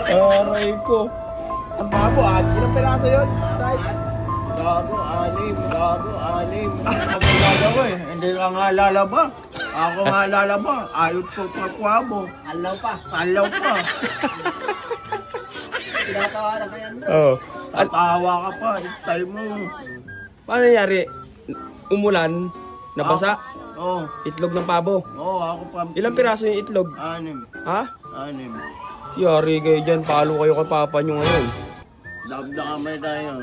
Aray ko. Ang pabo, ilang piraso yun? Gago, anim. Ako gagawa eh. Hindi ka nga lalaba. Ako nga lalaba. Ayot ko pakwabo. Alaw pa. Talaw pa. Tinatawaran ka yan doon. Oo. Tatawa ka pa. Style mo. Paano nangyari? Umulan, nabasa, Oo. itlog ng pabo. Oo, ako pa. Ilang piraso yung itlog? Anim. Ha? Anim. Yari kayo dyan, palo kayo kay papa nyo ngayon. Damdamay tayo.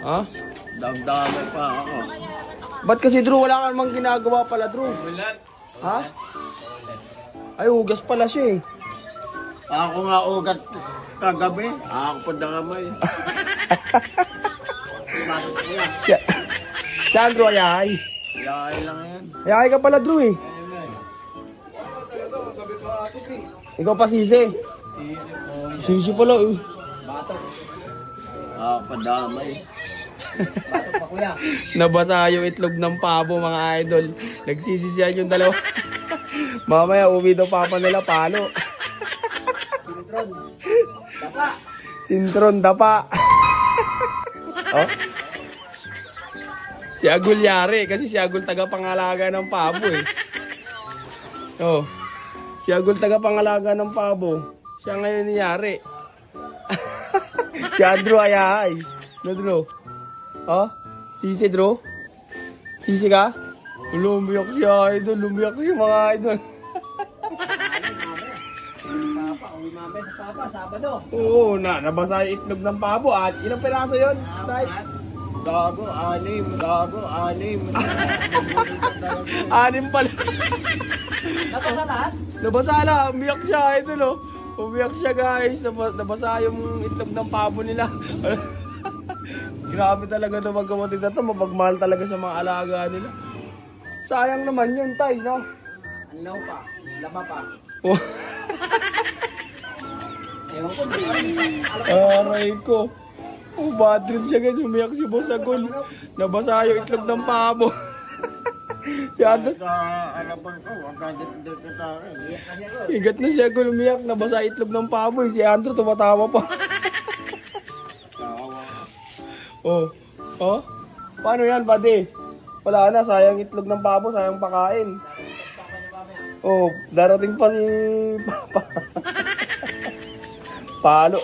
Ha? Damdamay pa ako. Ba't kasi Drew, wala ka namang ginagawa pala Drew? Ha? Ay, hugas pala siya eh. Ako nga ugat kagabi. Ako pa na kamay. Si Andrew, ayay. Yay lang yan. Ayay ka pala Drew eh. Ikaw pa sisi. Sisi pala eh. Batok. Ako pa damay. Batok pa kuya. Nabasa yung itlog ng pabo mga idol. Nagsisisiyan yung dalawa. Mamaya uwi daw papa nila palo. Sintron. Dapa. Sintron dapa. Oh? Si Agul yari kasi si Agul taga pangalaga ng pabo eh. Oh. Si Agul taga pangalaga ng pabo. Siya ngayon yari. Si Andrew ayay. No Drew? Oh? Sisi Drew? Sisi ka? Lumiyak siya idol. Lumiyak siya mga idol. Papa, uwi mamaya sa papa, Sabado. Oo, nabasa yung itlog ng pabo at ilang piraso yun? Tay? Gago, anim. Anim pala. Nabasa lahat? Nabasa lang, umiyak siya idol oh. Umiyak siya guys, nabasa yung itlog ng pabo nila. Grabe talaga ito magkapatid na ito, mapagmahal talaga sa mga alaga nila. Sayang naman yun tay, no? Alaw pa. Laba pa. Oh. Ewan ko, di Aray ko. Oh, bad trip siya guys, umiyak si Boss Agul. Nabasa yung itlog ng pabo. Si Andrew, Sa alaban ko, wag ka dito sa akin. higat na si Agul umiyak, nabasa itlog ng pabo. Si Andrew tumatawa pa. Tawa. Oh. Oh? Paano yan, buddy? Wala na, sayang itlog ng pabo, sayang pakain. Oh, darating pa si Papa. Palo.